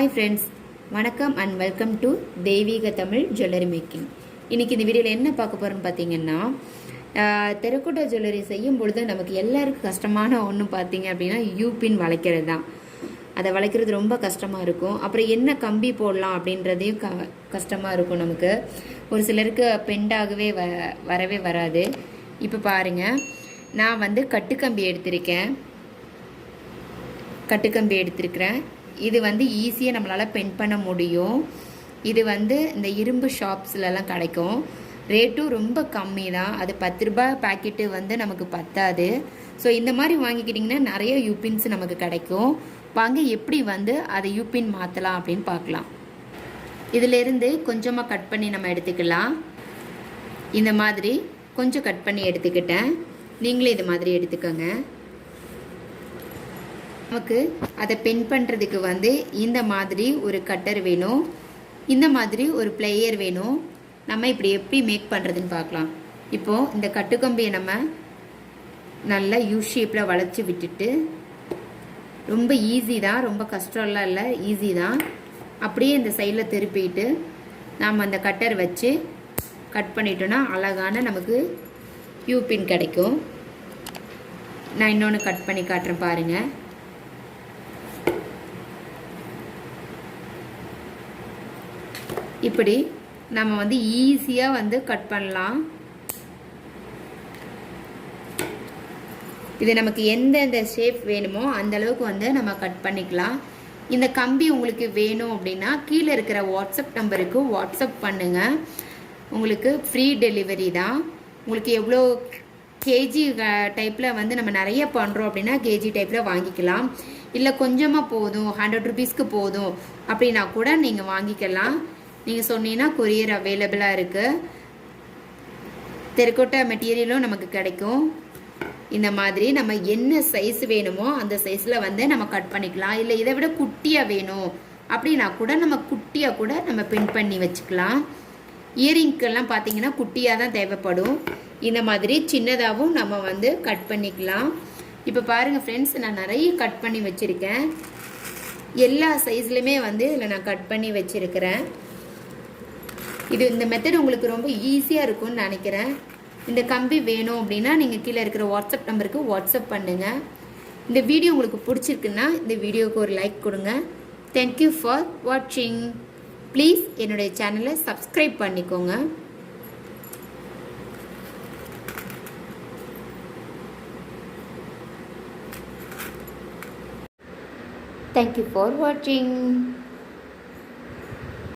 Hi friends, வணக்கம் and welcome to தெய்வீக Tamil jewellery making. இன்றைக்கி இந்த வீடியோவில் என்ன பார்க்க போகிறோன்னு பார்த்தீங்கன்னா, தெரக்கோட்டா ஜுவல்லரி செய்யும் பொழுது நமக்கு எல்லாருக்கும் கஷ்டமான ஒன்று பார்த்தீங்க அப்படின்னா யூபின் வளைக்கிறது தான். அதை வளைக்கிறது ரொம்ப கஷ்டமாக இருக்கும். அப்புறம் என்ன கம்பி போடலாம் அப்படின்றதையும் கஷ்டமாக இருக்கும் நமக்கு. ஒரு சிலருக்கு பெண்டாகவே வரவே வராது. இப்போ பாருங்கள், நான் கட்டுக்கம்பி எடுத்திருக்கிறேன். இது ஈஸியாக நம்மளால் பெயிண்ட் பண்ண முடியும். இது இந்த இரும்பு ஷாப்ஸ்லலாம் கிடைக்கும். ரேட்டும் ரொம்ப கம்மி தான். அது 10 ரூபாய் பேக்கெட்டு நமக்கு பத்தாது. ஸோ இந்த மாதிரி வாங்கிக்கிட்டிங்கன்னா நிறைய யூபின்ஸ் நமக்கு கிடைக்கும். வாங்க எப்படி அதை யூபின் மாற்றலாம் அப்படின்னு பார்க்கலாம். இதிலேருந்து கொஞ்சமாக கட் பண்ணி நம்ம எடுத்துக்கலாம். இந்த மாதிரி கொஞ்சம் கட் பண்ணி எடுத்துக்கிட்டேன். நீங்களே இது மாதிரி எடுத்துக்கோங்க. நமக்கு அதை பென் பண்ணுறதுக்கு இந்த மாதிரி ஒரு கட்டர் வேணும், இந்த மாதிரி ஒரு பிளேயர் வேணும். நம்ம இப்படி எப்படி மேக் பண்ணுறதுன்னு பார்க்கலாம். இப்போது இந்த கட்டுக்கம்பியை நம்ம நல்லா யூ ஷேப்பில் வளைச்சி விட்டுட்டு, ரொம்ப ஈஸி தான், ரொம்ப கஷ்டம்லாம் இல்லை, ஈஸி தான். அப்படியே இந்த சைடில் திருப்பிட்டு நாம் அந்த கட்டர் வச்சு கட் பண்ணிட்டோன்னா அழகான நமக்கு யூபின் கிடைக்கும். நான் இன்னொன்று கட் பண்ணி காட்டுறேன் பாருங்கள். இப்படி நம்ம ஈஸியாக கட் பண்ணலாம். இது நமக்கு எந்தெந்த ஷேப் வேணுமோ அந்த அளவுக்கு நம்ம கட் பண்ணிக்கலாம். இந்த கம்பி உங்களுக்கு வேணும் அப்படின்னா கீழே இருக்கிற வாட்ஸ்அப் நம்பருக்கு வாட்ஸ்அப் பண்ணுங்கள். உங்களுக்கு ஃப்ரீ டெலிவரி தான். உங்களுக்கு எவ்வளோ கேஜி டைப்பில் நம்ம நிறைய பண்ணுறோம் அப்படின்னா கேஜி டைப்பில் வாங்கிக்கலாம். இல்லை கொஞ்சமாக போதும், 100 ருபீஸ்க்கு போதும் அப்படின்னா கூட நீங்கள் வாங்கிக்கலாம். நீங்கள் சொன்னீங்கன்னா கொரியர் அவைலபிளாக இருக்குது. தெரக்கோட்டா மெட்டீரியலும் நமக்கு கிடைக்கும். இந்த மாதிரி நம்ம என்ன சைஸ் வேணுமோ அந்த சைஸில் நம்ம கட் பண்ணிக்கலாம். இல்லை இதை விட குட்டியாக வேணும் அப்படின்னா கூட நம்ம குட்டியாக கூட நம்ம பின் பண்ணி வச்சுக்கலாம். இயரிங்க்கெல்லாம் பார்த்தீங்கன்னா குட்டியாக தான் தேவைப்படும். இந்த மாதிரி சின்னதாகவும் நம்ம கட் பண்ணிக்கலாம். இப்போ பாருங்கள் ஃப்ரெண்ட்ஸ், நான் நிறைய கட் பண்ணி வச்சுருக்கேன். எல்லா சைஸ்லையுமே இதில் நான் கட் பண்ணி வச்சுருக்கிறேன். இந்த மெத்தட் உங்களுக்கு ரொம்ப ஈஸியாக இருக்கும்னு நினைக்கிறேன். இந்த கம்பி வேணும் அப்படின்னா நீங்கள் கீழே இருக்கிற வாட்ஸ்அப் நம்பருக்கு வாட்ஸ்அப் பண்ணுங்கள். இந்த வீடியோ உங்களுக்கு பிடிச்சிருக்குன்னா இந்த வீடியோவுக்கு ஒரு லைக் கொடுங்க. தேங்க்யூ ஃபார் வாட்சிங். ப்ளீஸ் என்னுடைய சேனலை சப்ஸ்கிரைப் பண்ணிக்கோங்க. தேங்க்யூ ஃபார் வாட்சிங்.